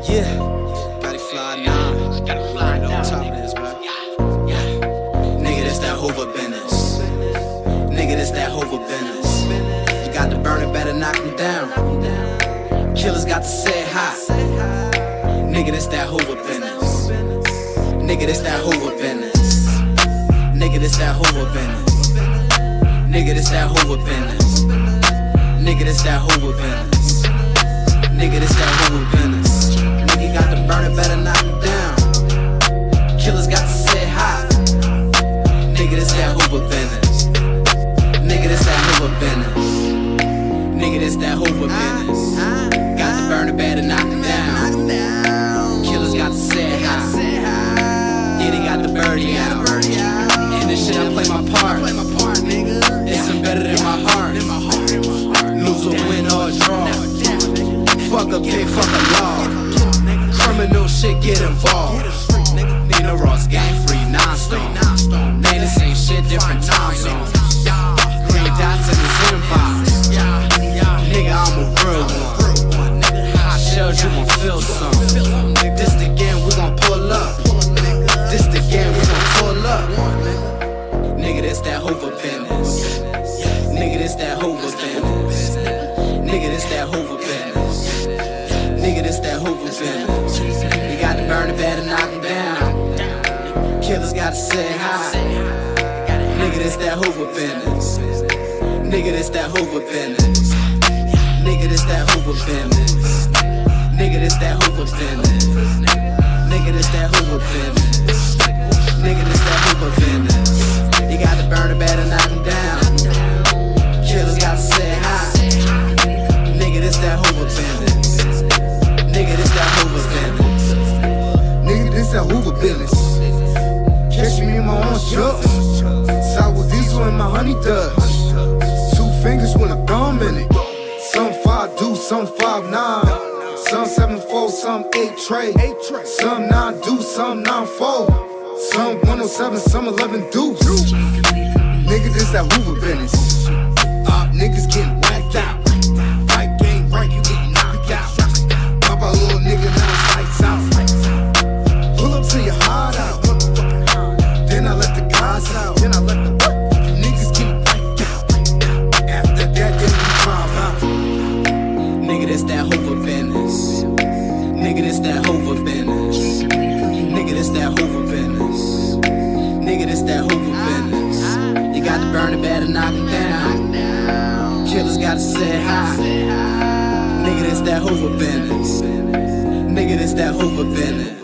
Yeah, got it Fly9. Right on top of this, bro. Nigga, that's that HOOVER business. Nigga, that's that HOOVER business. You got to burn it, better knock him down. Killers got to say hi. Nigga, that's that HOOVER business. Nigga, that's that HOOVER business. Nigga, that's that HOOVER business. Nigga, that's that HOOVER business. Nigga, that's that HOOVER business. Nigga, that's that HOOVER business. Nigga got to burn it, better knock him down. Killers got to say hi. Nigga, that's that HOOVER business. Nigga, that's that HOOVER business. Nigga, that's that HOOVER business. Got to burn it, better knock him down. Killers got to say hi. Yeah, they got the birdie out. And this shit, I play my part. It's embedded in my heart. Lose or win or draw. Fuck a pig, fuck a law. Criminal shit, get involved. Nina Ross, gang free, non-stone. Name the same shit, different time zones. Green dots in his inbox. Nigga, I'm a real one. Hot shells, you gon' feel some. This again, we gon' pull up. This again, we gon' pull up. Nigga, this that HOOVER business. Nigga, this that HOOVER business. Nigga, this that HOOVER business. Nigga, this that HOOVER business. You got to burn it, better knock him down. Killers gotta say hi. Nigga, this that HOOVER business. Nigga, this that HOOVER business. Nigga, this that HOOVER business. Nigga, this that HOOVER business. Nigga, this that HOOVER business. Nigga, this that HOOVER business. You got to burn it, better knock him down. Killers gotta say hi. Nigga, this that HOOVER business. Nigga, this that HOOVER business. Nigga, this that HOOVER business. Catch me in my own truck. Sour diesel in my honey dust. 2 fingers with a thumb in it. Some 5 do, some 5'9". Some 7'4", some 8 tray. Some 9 do, some 9'4". Some 107, some 11 deuce. Nigga, this that HOOVER business. Niggas getting whacked out. Fight game right, you getting knocked out. Pop a little nigga, now it's lights out. Pull up to your heart out. Then I let the guys out. Then I let the niggas get wiped out. After that, then we drive out. Nigga, this that HOOVER business. Nigga, this that HOOVER business. Nigga, this that HOOVER business. Nigga, this that HOOVER business. You got to burn it, better knock him down. Killers gotta say hi. Nigga, this that HOOVER business. Nigga, this that HOOVER business.